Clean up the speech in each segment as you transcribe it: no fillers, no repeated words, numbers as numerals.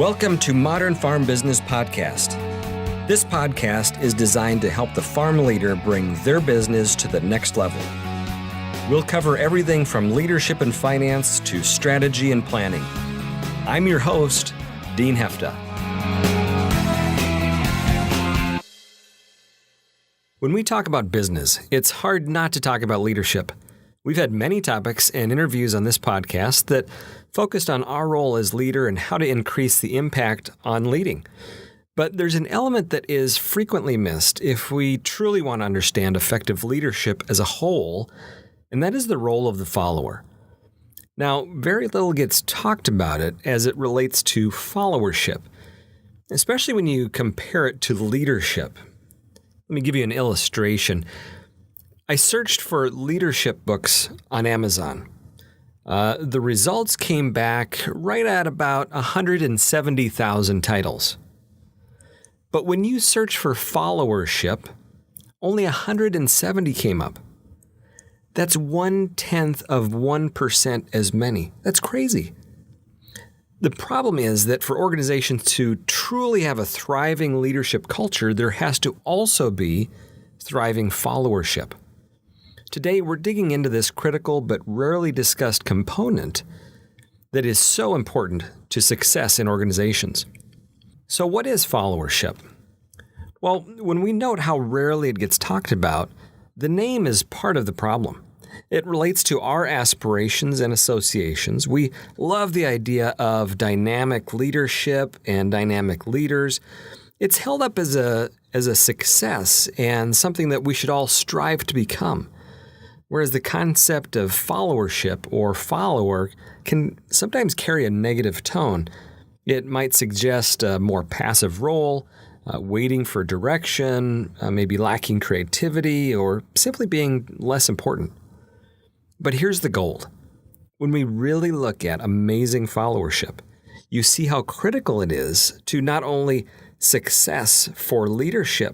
Welcome to Modern Farm Business Podcast. This podcast is designed to help the farm leader bring their business to the next level. We'll cover everything from leadership and finance to strategy and planning. I'm your host, Dean Hefta. When we talk about business, it's hard not to talk about leadership. We've had many topics and interviews on this podcast that focused on our role as leader and how to increase the impact on leading. But there's an element that is frequently missed if we truly want to understand effective leadership as a whole, and that is the role of the follower. Now, very little gets talked about it as it relates to followership, especially when you compare it to leadership. Let me give you an illustration. I searched for leadership books on Amazon. The results came back right at about 170,000 titles. But when you search for followership, only 170 came up. That's 0.1% as many. That's crazy. The problem is that for organizations to truly have a thriving leadership culture, there has to also be thriving followership. Today, we're digging into this critical but rarely discussed component that is so important to success in organizations. So what is followership? Well, when we note how rarely it gets talked about, the name is part of the problem. It relates to our aspirations and associations. We love the idea of dynamic leadership and dynamic leaders. It's held up as a success and something that we should all strive to become. Whereas the concept of followership or follower can sometimes carry a negative tone. It might suggest a more passive role, waiting for direction, maybe lacking creativity, or simply being less important. But here's the gold. When we really look at amazing followership, you see how critical it is to not only success for leadership,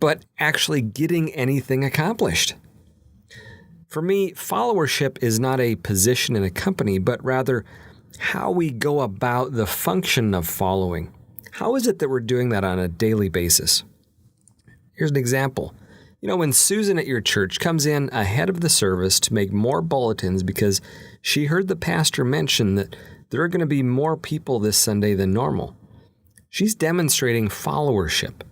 but actually getting anything accomplished. For me, followership is not a position in a company, but rather how we go about the function of following. How is it that we're doing that on a daily basis? Here's an example. When Susan at your church comes in ahead of the service to make more bulletins because she heard the pastor mention that there are going to be more people this Sunday than normal, she's demonstrating followership.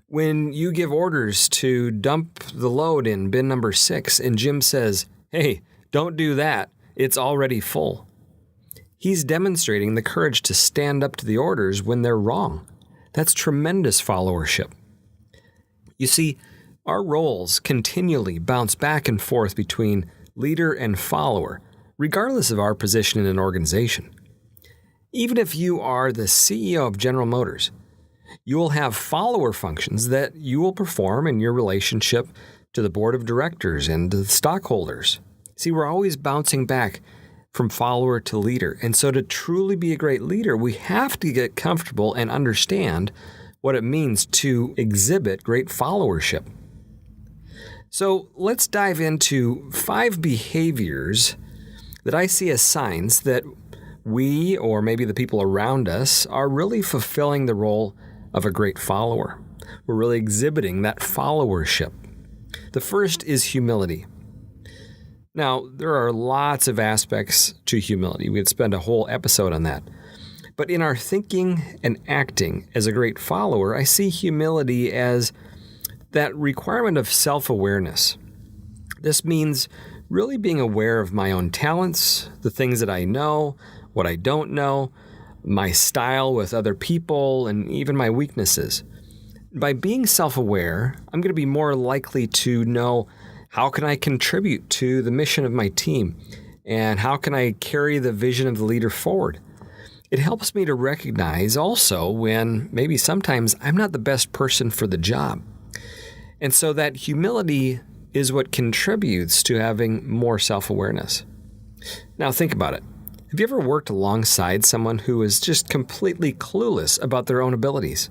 When you give orders to dump the load in bin number 6 and Jim says, "Hey, don't do that, it's already full," he's demonstrating the courage to stand up to the orders when they're wrong. That's tremendous followership. You see, our roles continually bounce back and forth between leader and follower, regardless of our position in an organization. Even if you are the CEO of General Motors, you will have follower functions that you will perform in your relationship to the board of directors and to the stockholders. See, we're always bouncing back from follower to leader. And so to truly be a great leader, we have to get comfortable and understand what it means to exhibit great followership. So let's dive into 5 behaviors that I see as signs that we, or maybe the people around us, are really fulfilling the role of a great follower. We're really exhibiting that followership. The first is humility. Now, there are lots of aspects to humility. We'd spend a whole episode on that. But in our thinking and acting as a great follower, I see humility as that requirement of self-awareness. This means really being aware of my own talents, the things that I know, what I don't know, my style with other people, and even my weaknesses. By being self-aware, I'm going to be more likely to know how can I contribute to the mission of my team, and how can I carry the vision of the leader forward. It helps me to recognize also when maybe sometimes I'm not the best person for the job. And so that humility is what contributes to having more self-awareness. Now think about it. Have you ever worked alongside someone who is just completely clueless about their own abilities?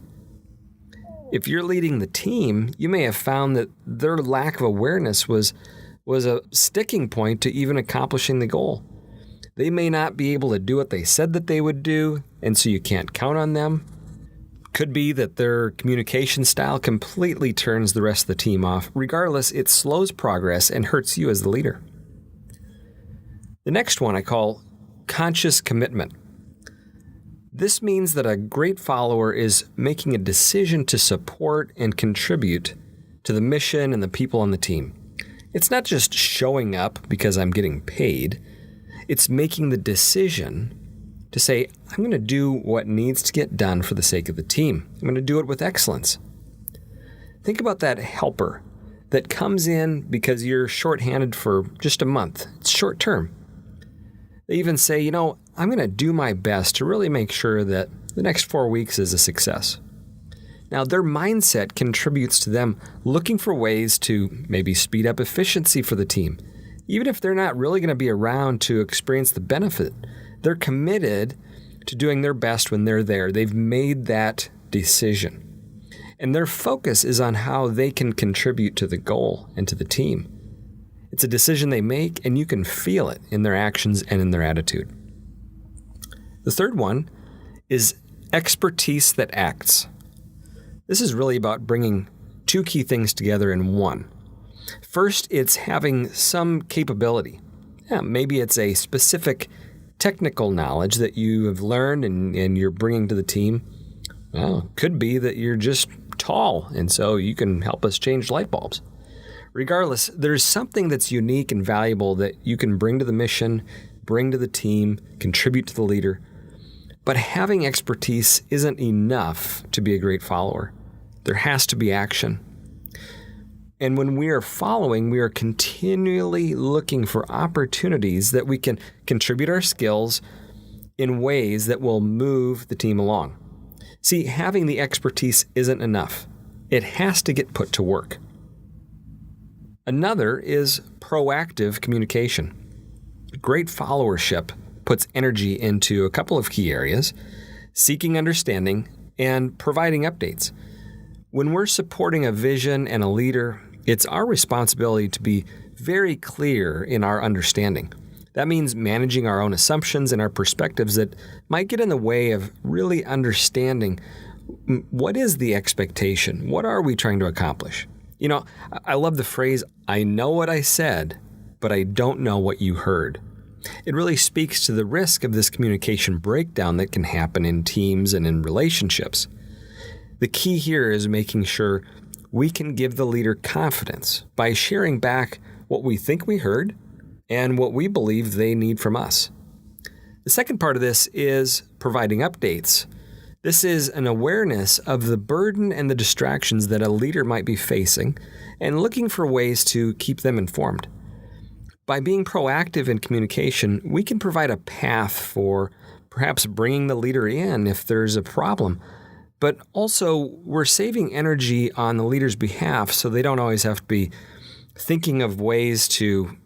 If you're leading the team, you may have found that their lack of awareness was a sticking point to even accomplishing the goal. They may not be able to do what they said that they would do, and so you can't count on them. Could be that their communication style completely turns the rest of the team off. Regardless, it slows progress and hurts you as the leader. The next one I call conscious commitment. This means that a great follower is making a decision to support and contribute to the mission and the people on the team. It's not just showing up because I'm getting paid. It's making the decision to say, I'm going to do what needs to get done for the sake of the team. I'm going to do it with excellence. Think about that helper that comes in because you're shorthanded for just a month. It's short term. They even say, I'm going to do my best to really make sure that the next 4 weeks is a success. Now, their mindset contributes to them looking for ways to maybe speed up efficiency for the team. Even if they're not really going to be around to experience the benefit, they're committed to doing their best when they're there. They've made that decision. And their focus is on how they can contribute to the goal and to the team. It's a decision they make, and you can feel it in their actions and in their attitude. The third one is expertise that acts. This is really about bringing two key things together in one. First, it's having some capability. Maybe it's a specific technical knowledge that you have learned and you're bringing to the team. Well, it could be that you're just tall, and so you can help us change light bulbs. Regardless, there's something that's unique and valuable that you can bring to the mission, bring to the team, contribute to the leader. But having expertise isn't enough to be a great follower. There has to be action. And when we are following, we are continually looking for opportunities that we can contribute our skills in ways that will move the team along. See, having the expertise isn't enough. It has to get put to work. Another is proactive communication. Great followership puts energy into a couple of key areas: seeking understanding and providing updates. When we're supporting a vision and a leader, it's our responsibility to be very clear in our understanding. That means managing our own assumptions and our perspectives that might get in the way of really understanding what is the expectation? What are we trying to accomplish? I love the phrase, I know what I said, but I don't know what you heard. It really speaks to the risk of this communication breakdown that can happen in teams and in relationships. The key here is making sure we can give the leader confidence by sharing back what we think we heard and what we believe they need from us. The second part of this is providing updates. This is an awareness of the burden and the distractions that a leader might be facing and looking for ways to keep them informed. By being proactive in communication, we can provide a path for perhaps bringing the leader in if there's a problem, but also we're saving energy on the leader's behalf so they don't always have to be thinking of ways to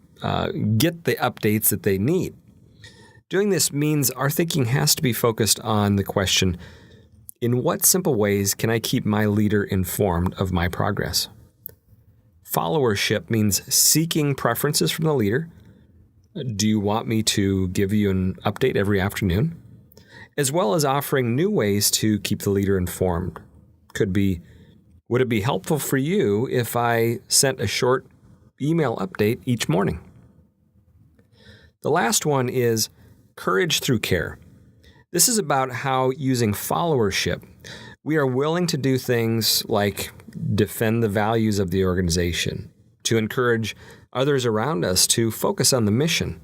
get the updates that they need. Doing this means our thinking has to be focused on the question, in what simple ways can I keep my leader informed of my progress? Followership means seeking preferences from the leader. Do you want me to give you an update every afternoon? As well as offering new ways to keep the leader informed. Could be, would it be helpful for you if I sent a short email update each morning? The last one is courage through care. This is about how, using followership, we are willing to do things like defend the values of the organization, to encourage others around us to focus on the mission,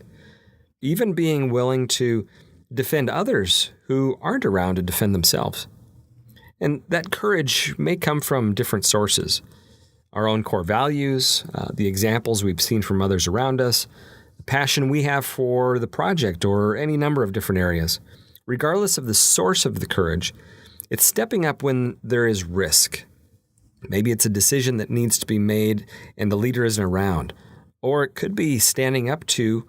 even being willing to defend others who aren't around to defend themselves. And that courage may come from different sources: our own core values, the examples we've seen from others around us, the passion we have for the project, or any number of different areas. Regardless of the source of the courage, it's stepping up when there is risk. Maybe it's a decision that needs to be made and the leader isn't around. Or it could be standing up to,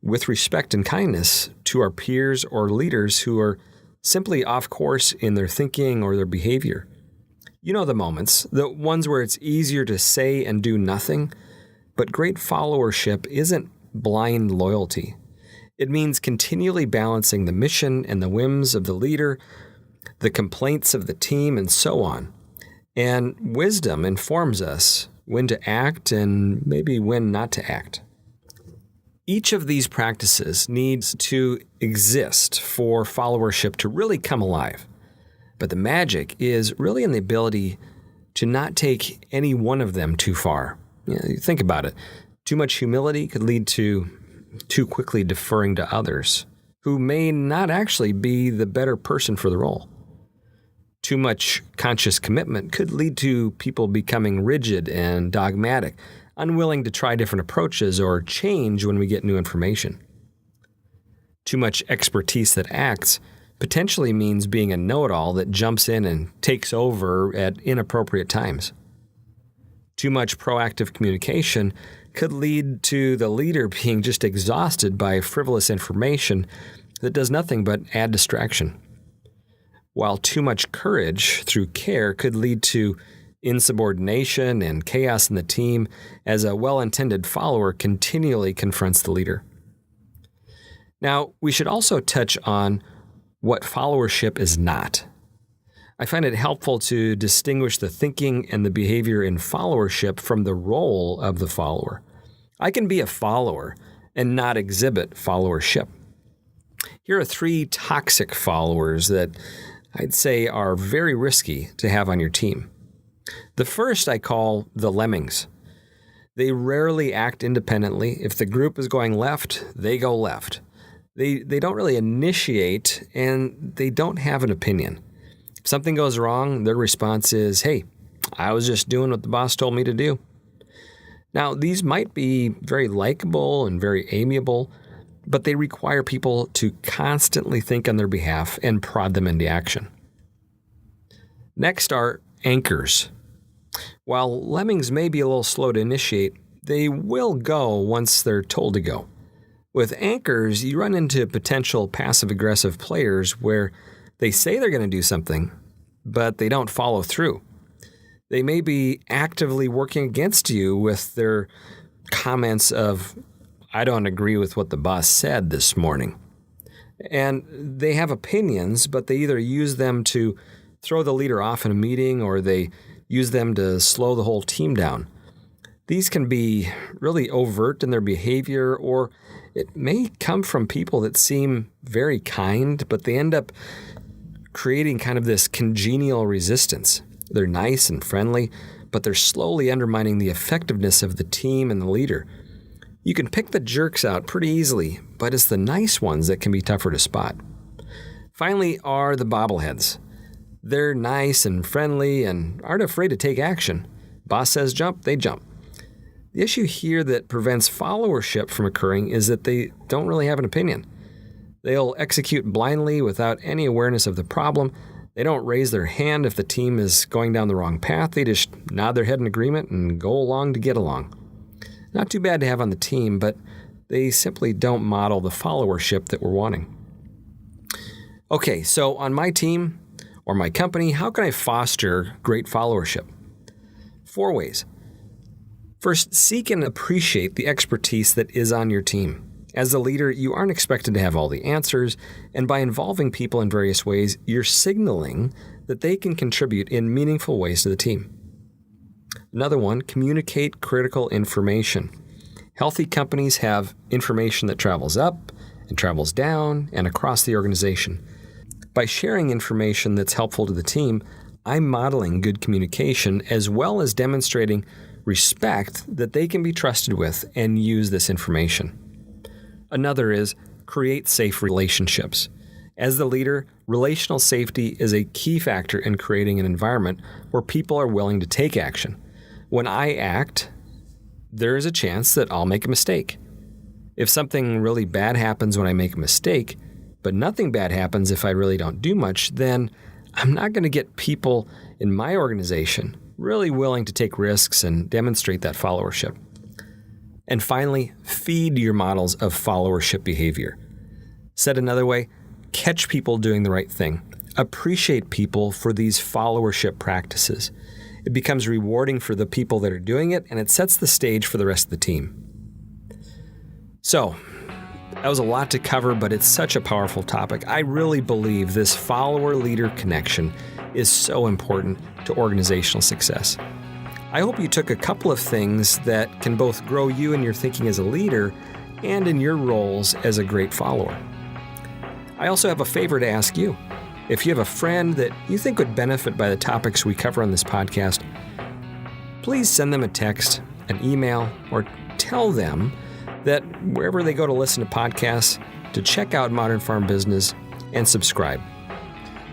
with respect and kindness, to our peers or leaders who are simply off course in their thinking or their behavior. You know the moments, the ones where it's easier to say and do nothing, but great followership isn't blind loyalty. It means continually balancing the mission and the whims of the leader, the complaints of the team, and so on. And wisdom informs us when to act and maybe when not to act. Each of these practices needs to exist for followership to really come alive. But the magic is really in the ability to not take any one of them too far. You think about it. Too much humility could lead to too quickly deferring to others who may not actually be the better person for the role. Too much conscious commitment could lead to people becoming rigid and dogmatic, unwilling to try different approaches or change when we get new information. Too much expertise that acts potentially means being a know-it-all that jumps in and takes over at inappropriate times. Too much proactive communication could lead to the leader being just exhausted by frivolous information that does nothing but add distraction. While too much courage through care could lead to insubordination and chaos in the team as a well-intended follower continually confronts the leader. Now, we should also touch on what followership is not. I find it helpful to distinguish the thinking and the behavior in followership from the role of the follower. I can be a follower and not exhibit followership. Here are 3 toxic followers that I'd say are very risky to have on your team. The first I call the Lemmings. They rarely act independently. If the group is going left, they go left. They don't really initiate, and they don't have an opinion. If something goes wrong, their response is, "Hey, I was just doing what the boss told me to do." Now, these might be very likable and very amiable, but they require people to constantly think on their behalf and prod them into action. Next are anchors. While Lemmings may be a little slow to initiate, they will go once they're told to go. With anchors, you run into potential passive-aggressive players where they say they're going to do something, but they don't follow through. They may be actively working against you with their comments of, "I don't agree with what the boss said this morning." And they have opinions, but they either use them to throw the leader off in a meeting or they use them to slow the whole team down. These can be really overt in their behavior, or it may come from people that seem very kind, but they end up creating kind of this congenial resistance. They're nice and friendly, but they're slowly undermining the effectiveness of the team and the leader. You can pick the jerks out pretty easily, but it's the nice ones that can be tougher to spot. Finally are the bobbleheads. They're nice and friendly and aren't afraid to take action. Boss says jump, they jump. The issue here that prevents followership from occurring is that they don't really have an opinion. They'll execute blindly without any awareness of the problem. They don't raise their hand if the team is going down the wrong path. They just nod their head in agreement and go along to get along. Not too bad to have on the team, but they simply don't model the followership that we're wanting. Okay, so on my team or my company, how can I foster great followership? 4 ways. First, seek and appreciate the expertise that is on your team. As a leader, you aren't expected to have all the answers, and by involving people in various ways, you're signaling that they can contribute in meaningful ways to the team. Another one, communicate critical information. Healthy companies have information that travels up and travels down and across the organization. By sharing information that's helpful to the team, I'm modeling good communication as well as demonstrating respect that they can be trusted with and use this information. Another is create safe relationships. As the leader, relational safety is a key factor in creating an environment where people are willing to take action. When I act, there is a chance that I'll make a mistake. If something really bad happens when I make a mistake, but nothing bad happens if I really don't do much, then I'm not going to get people in my organization really willing to take risks and demonstrate that followership. And finally, feed your models of followership behavior. Said another way, catch people doing the right thing. Appreciate people for these followership practices. It becomes rewarding for the people that are doing it, and it sets the stage for the rest of the team. So, That was a lot to cover, but it's such a powerful topic. I really believe this follower-leader connection is so important to organizational success. I hope you took a couple of things that can both grow you in your thinking as a leader and in your roles as a great follower. I also have a favor to ask you. If you have a friend that you think would benefit by the topics we cover on this podcast, please send them a text, an email, or tell them that wherever they go to listen to podcasts, to check out Modern Farm Business and subscribe.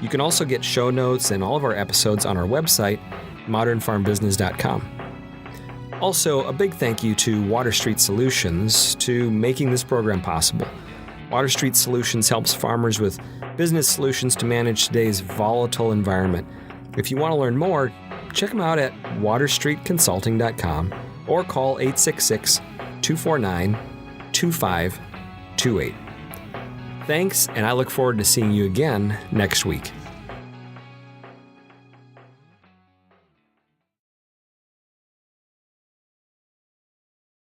You can also get show notes and all of our episodes on our website, modernfarmbusiness.com. Also, a big thank you to Water Street Solutions to making this program possible. Water Street Solutions helps farmers with business solutions to manage today's volatile environment. If you want to learn more, check them out at waterstreetconsulting.com or call 866-249-2528. Thanks, and I look forward to seeing you again next week.